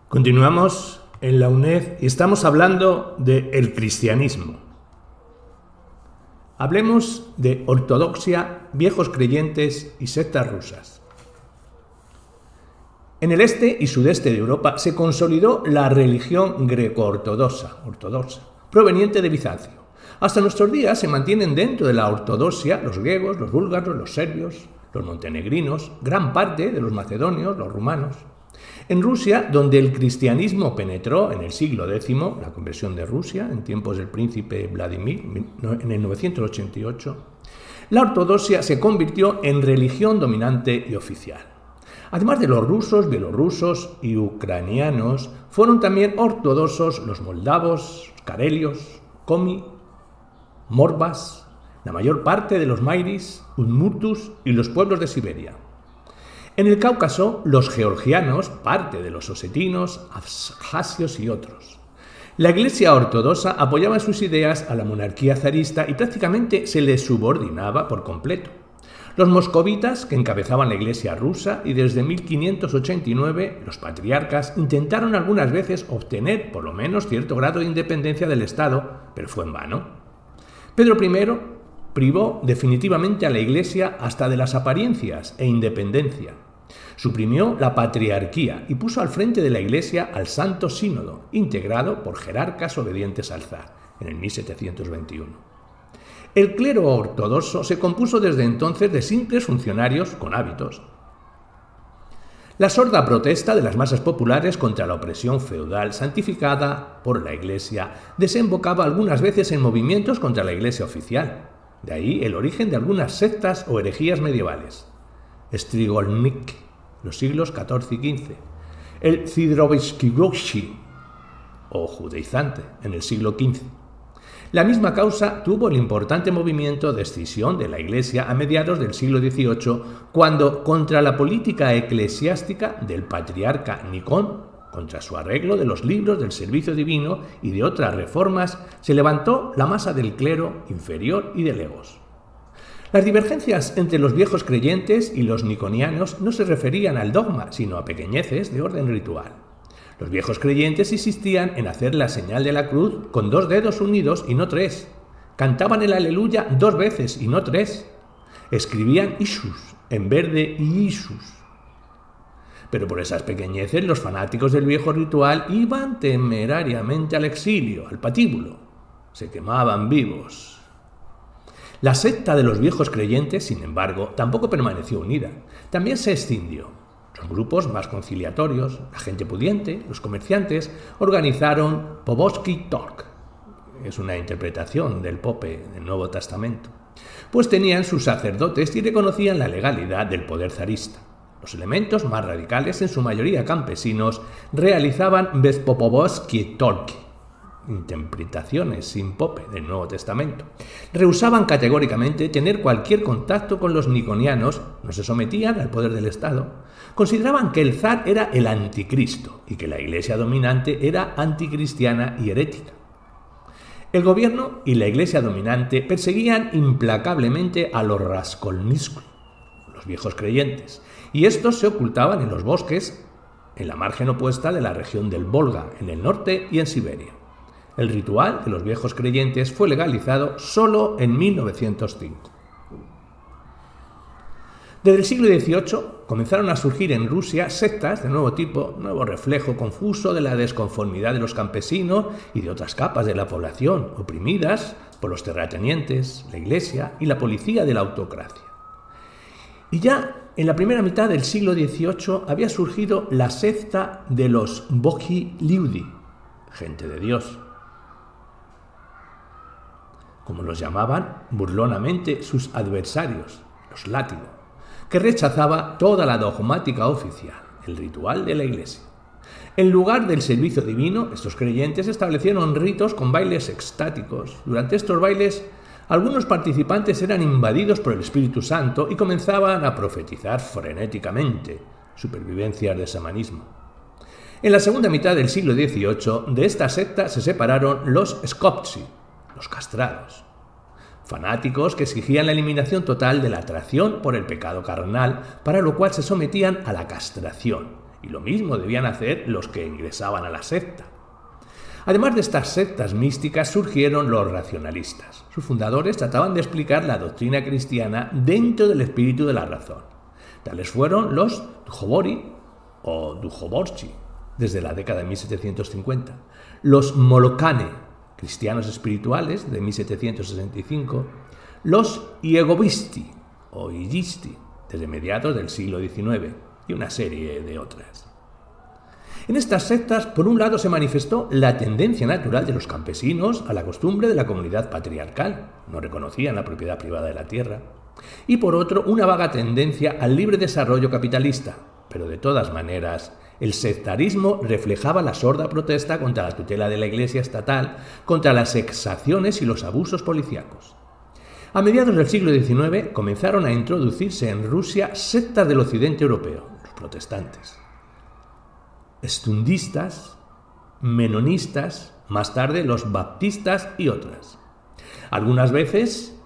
Continuamos en la UNED y estamos hablando del cristianismo. Hablemos de ortodoxia, viejos creyentes y sectas rusas. En el este y sudeste de Europa se consolidó la religión greco-ortodoxa, proveniente de Bizancio. Hasta nuestros días se mantienen dentro de la ortodoxia los griegos, los búlgaros, los serbios, los montenegrinos, gran parte de los macedonios, los rumanos. En Rusia, donde el cristianismo penetró en el siglo X, la conversión de Rusia, en tiempos del príncipe Vladimir, en el 988, la ortodoxia se convirtió en religión dominante y oficial. Además de los rusos, bielorrusos y ucranianos, fueron también ortodoxos los moldavos, carelios, komi, morbas, la mayor parte de los mairis, udmurtus y los pueblos de Siberia. En el Cáucaso, los georgianos, parte de los osetinos, abjasios y otros. La Iglesia ortodoxa apoyaba sus ideas a la monarquía zarista y prácticamente se le subordinaba por completo. Los moscovitas, que encabezaban la Iglesia rusa, y desde 1589 los patriarcas intentaron algunas veces obtener por lo menos cierto grado de independencia del Estado, pero fue en vano. Pedro I privó definitivamente a la Iglesia hasta de las apariencias e independencia. Suprimió la patriarquía y puso al frente de la Iglesia al Santo Sínodo, integrado por jerarcas obedientes al zar, en el 1721. El clero ortodoxo se compuso desde entonces de simples funcionarios con hábitos. La sorda protesta de las masas populares contra la opresión feudal santificada por la Iglesia desembocaba algunas veces en movimientos contra la Iglesia oficial. De ahí el origen de algunas sectas o herejías medievales. Strigolnik, los siglos XIV y XV. El Zidrovskigoshi, o judaizante, en el siglo XV. La misma causa tuvo el importante movimiento de escisión de la Iglesia a mediados del siglo XVIII, cuando, contra la política eclesiástica del patriarca Nicón, contra su arreglo de los libros del servicio divino y de otras reformas, se levantó la masa del clero inferior y de legos. Las divergencias entre los viejos creyentes y los niconianos no se referían al dogma, sino a pequeñeces de orden ritual. Los viejos creyentes insistían en hacer la señal de la cruz con 2 dedos unidos y no 3. Cantaban el aleluya 2 veces y no 3. Escribían Isus en vez de Iisus. Pero por esas pequeñeces los fanáticos del viejo ritual iban temerariamente al exilio, al patíbulo. Se quemaban vivos. La secta de los viejos creyentes, sin embargo, tampoco permaneció unida. También se escindió. Los grupos más conciliatorios, la gente pudiente, los comerciantes, organizaron Poboski Tork. Es una interpretación del Pope del Nuevo Testamento. Pues tenían sus sacerdotes y reconocían la legalidad del poder zarista. Los elementos más radicales, en su mayoría campesinos, realizaban Vespopovosky Tork, interpretaciones sin pope del Nuevo Testamento. Rehusaban categóricamente tener cualquier contacto con los niconianos, no se sometían al poder del Estado. Consideraban que el zar era el anticristo y que la Iglesia dominante era anticristiana y herética. El gobierno y la Iglesia dominante perseguían implacablemente a los raskolnikov, los viejos creyentes, y estos se ocultaban en los bosques en la margen opuesta de la región del Volga, en el norte y en Siberia. El ritual de los viejos creyentes fue legalizado solo en 1905. Desde el siglo XVIII comenzaron a surgir en Rusia sectas de nuevo tipo, nuevo reflejo confuso de la desconformidad de los campesinos y de otras capas de la población, oprimidas por los terratenientes, la Iglesia y la policía de la autocracia. Y ya en la primera mitad del siglo XVIII había surgido la secta de los Bogi Liudi, gente de Dios, como los llamaban burlonamente sus adversarios, los látigos, que rechazaba toda la dogmática oficial, el ritual de la Iglesia. En lugar del servicio divino, estos creyentes establecieron ritos con bailes extáticos. Durante estos bailes, algunos participantes eran invadidos por el Espíritu Santo y comenzaban a profetizar frenéticamente, supervivencias de xamanismo. En la segunda mitad del siglo XVIII, de esta secta se separaron los skoptsi, los castrados, fanáticos que exigían la eliminación total de la atracción por el pecado carnal, para lo cual se sometían a la castración, y lo mismo debían hacer los que ingresaban a la secta. Además de estas sectas místicas surgieron los racionalistas. Sus fundadores trataban de explicar la doctrina cristiana dentro del espíritu de la razón. Tales fueron los Duhobori o Duhoborci, desde la década de 1750, los Molokane, cristianos espirituales, de 1765, los Iegovisti o Illisti, desde mediados del siglo XIX, y una serie de otras. En estas sectas, por un lado, se manifestó la tendencia natural de los campesinos a la costumbre de la comunidad patriarcal, no reconocían la propiedad privada de la tierra, y por otro, una vaga tendencia al libre desarrollo capitalista, pero de todas maneras, el sectarismo reflejaba la sorda protesta contra la tutela de la Iglesia estatal, contra las exacciones y los abusos policíacos. A mediados del siglo XIX comenzaron a introducirse en Rusia sectas del occidente europeo, los protestantes, estundistas, menonistas, más tarde los baptistas y otras. Algunas veces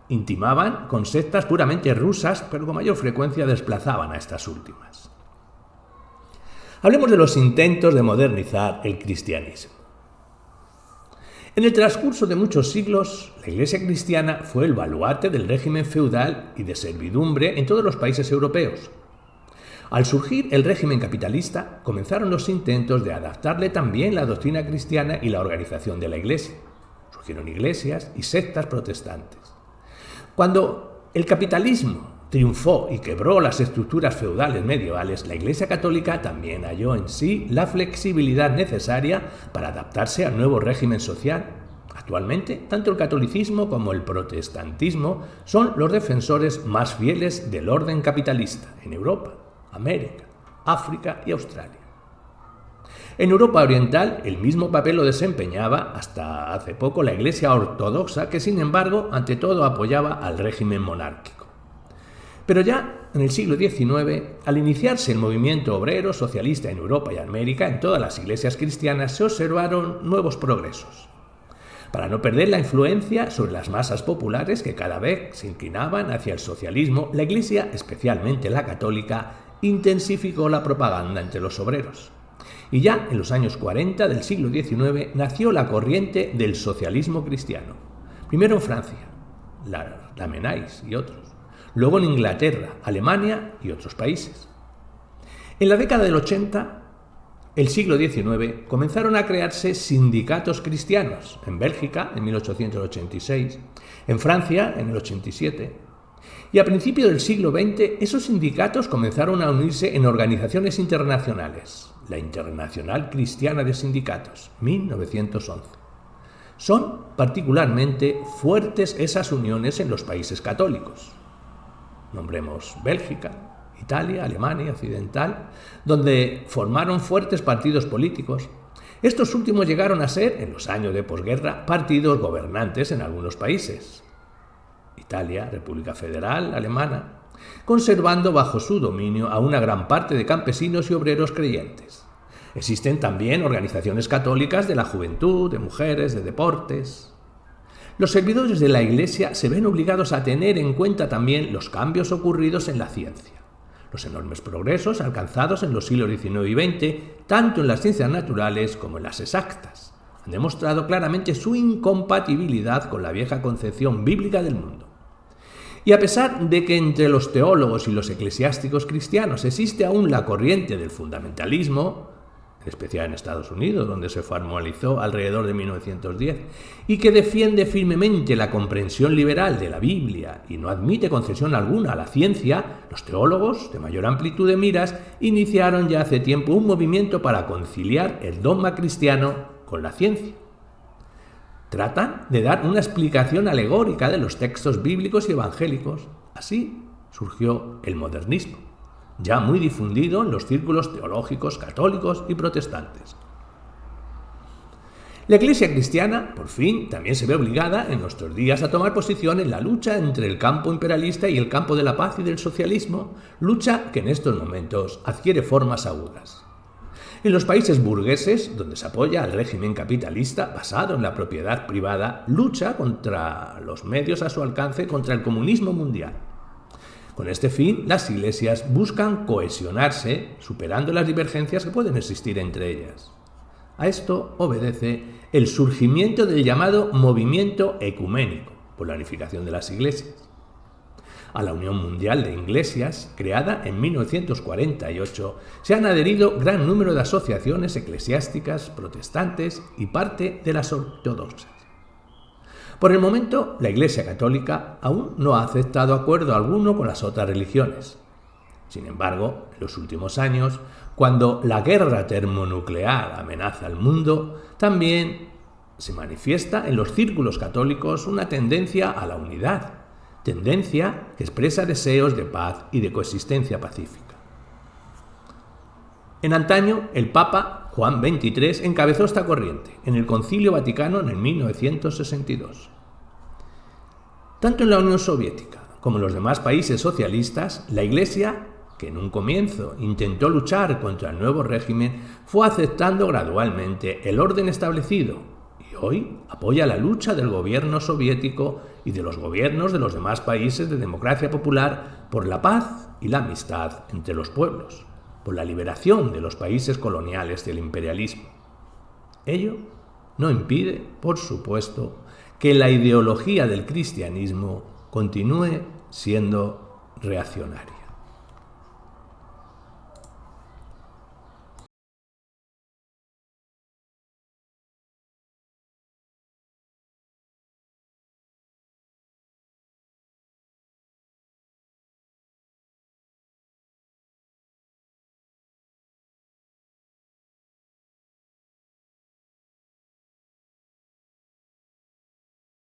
intimaban con sectas puramente rusas, pero con mayor frecuencia desplazaban a estas últimas. Hablemos de los intentos de modernizar el cristianismo. En el transcurso de muchos siglos, la Iglesia cristiana fue el baluarte del régimen feudal y de servidumbre en todos los países europeos. Al surgir el régimen capitalista, comenzaron los intentos de adaptarle también la doctrina cristiana y la organización de la Iglesia. Surgieron iglesias y sectas protestantes. Cuando el capitalismo triunfó y quebró las estructuras feudales medievales, la Iglesia católica también halló en sí la flexibilidad necesaria para adaptarse al nuevo régimen social. Actualmente, tanto el catolicismo como el protestantismo son los defensores más fieles del orden capitalista en Europa, América, África y Australia. En Europa Oriental, el mismo papel lo desempeñaba hasta hace poco la Iglesia ortodoxa, que sin embargo, ante todo apoyaba al régimen monárquico. Pero ya en el siglo XIX, al iniciarse el movimiento obrero socialista en Europa y América, en todas las iglesias cristianas se observaron nuevos progresos. Para no perder la influencia sobre las masas populares que cada vez se inclinaban hacia el socialismo, la Iglesia, especialmente la católica, intensificó la propaganda entre los obreros. Y ya en los años 40 del siglo XIX nació la corriente del socialismo cristiano. Primero en Francia, la Menaix y otros. Luego en Inglaterra, Alemania y otros países. En la década del 80, el siglo XIX, comenzaron a crearse sindicatos cristianos. En Bélgica, en 1886, en Francia, en el 87. Y a principios del siglo XX, esos sindicatos comenzaron a unirse en organizaciones internacionales. La Internacional Cristiana de Sindicatos, 1911. Son particularmente fuertes esas uniones en los países católicos. Nombremos Bélgica, Italia, Alemania Occidental, donde formaron fuertes partidos políticos. Estos últimos llegaron a ser, en los años de posguerra, partidos gobernantes en algunos países. Italia, República Federal Alemana, conservando bajo su dominio a una gran parte de campesinos y obreros creyentes. Existen también organizaciones católicas de la juventud, de mujeres, de deportes. Los servidores de la Iglesia se ven obligados a tener en cuenta también los cambios ocurridos en la ciencia, los enormes progresos alcanzados en los siglos XIX y XX, tanto en las ciencias naturales como en las exactas. Han demostrado claramente su incompatibilidad con la vieja concepción bíblica del mundo. Y a pesar de que entre los teólogos y los eclesiásticos cristianos existe aún la corriente del fundamentalismo, en especial en Estados Unidos, donde se formalizó alrededor de 1910, y que defiende firmemente la comprensión liberal de la Biblia y no admite concesión alguna a la ciencia, los teólogos, de mayor amplitud de miras, iniciaron ya hace tiempo un movimiento para conciliar el dogma cristiano con la ciencia. Tratan de dar una explicación alegórica de los textos bíblicos y evangélicos. Así surgió el modernismo, ya muy difundido en los círculos teológicos católicos y protestantes. La Iglesia cristiana, por fin, también se ve obligada en nuestros días a tomar posición en la lucha entre el campo imperialista y el campo de la paz y del socialismo, lucha que en estos momentos adquiere formas agudas. En los países burgueses, donde se apoya al régimen capitalista basado en la propiedad privada, lucha contra los medios a su alcance contra el comunismo mundial. Con este fin, las iglesias buscan cohesionarse, superando las divergencias que pueden existir entre ellas. A esto obedece el surgimiento del llamado movimiento ecuménico, por la unificación de las iglesias. A la Unión Mundial de Iglesias, creada en 1948, se han adherido gran número de asociaciones eclesiásticas, protestantes y parte de las ortodoxas. Por el momento, la Iglesia Católica aún no ha aceptado acuerdo alguno con las otras religiones. Sin embargo, en los últimos años, cuando la guerra termonuclear amenaza al mundo, también se manifiesta en los círculos católicos una tendencia a la unidad, tendencia que expresa deseos de paz y de coexistencia pacífica. En antaño, el Papa Juan XXIII encabezó esta corriente en el Concilio Vaticano en 1962. Tanto en la Unión Soviética como en los demás países socialistas, la Iglesia, que en un comienzo intentó luchar contra el nuevo régimen, fue aceptando gradualmente el orden establecido y hoy apoya la lucha del gobierno soviético y de los gobiernos de los demás países de democracia popular por la paz y la amistad entre los pueblos, por la liberación de los países coloniales del imperialismo. Ello no impide, por supuesto, que la ideología del cristianismo continúe siendo reaccionaria.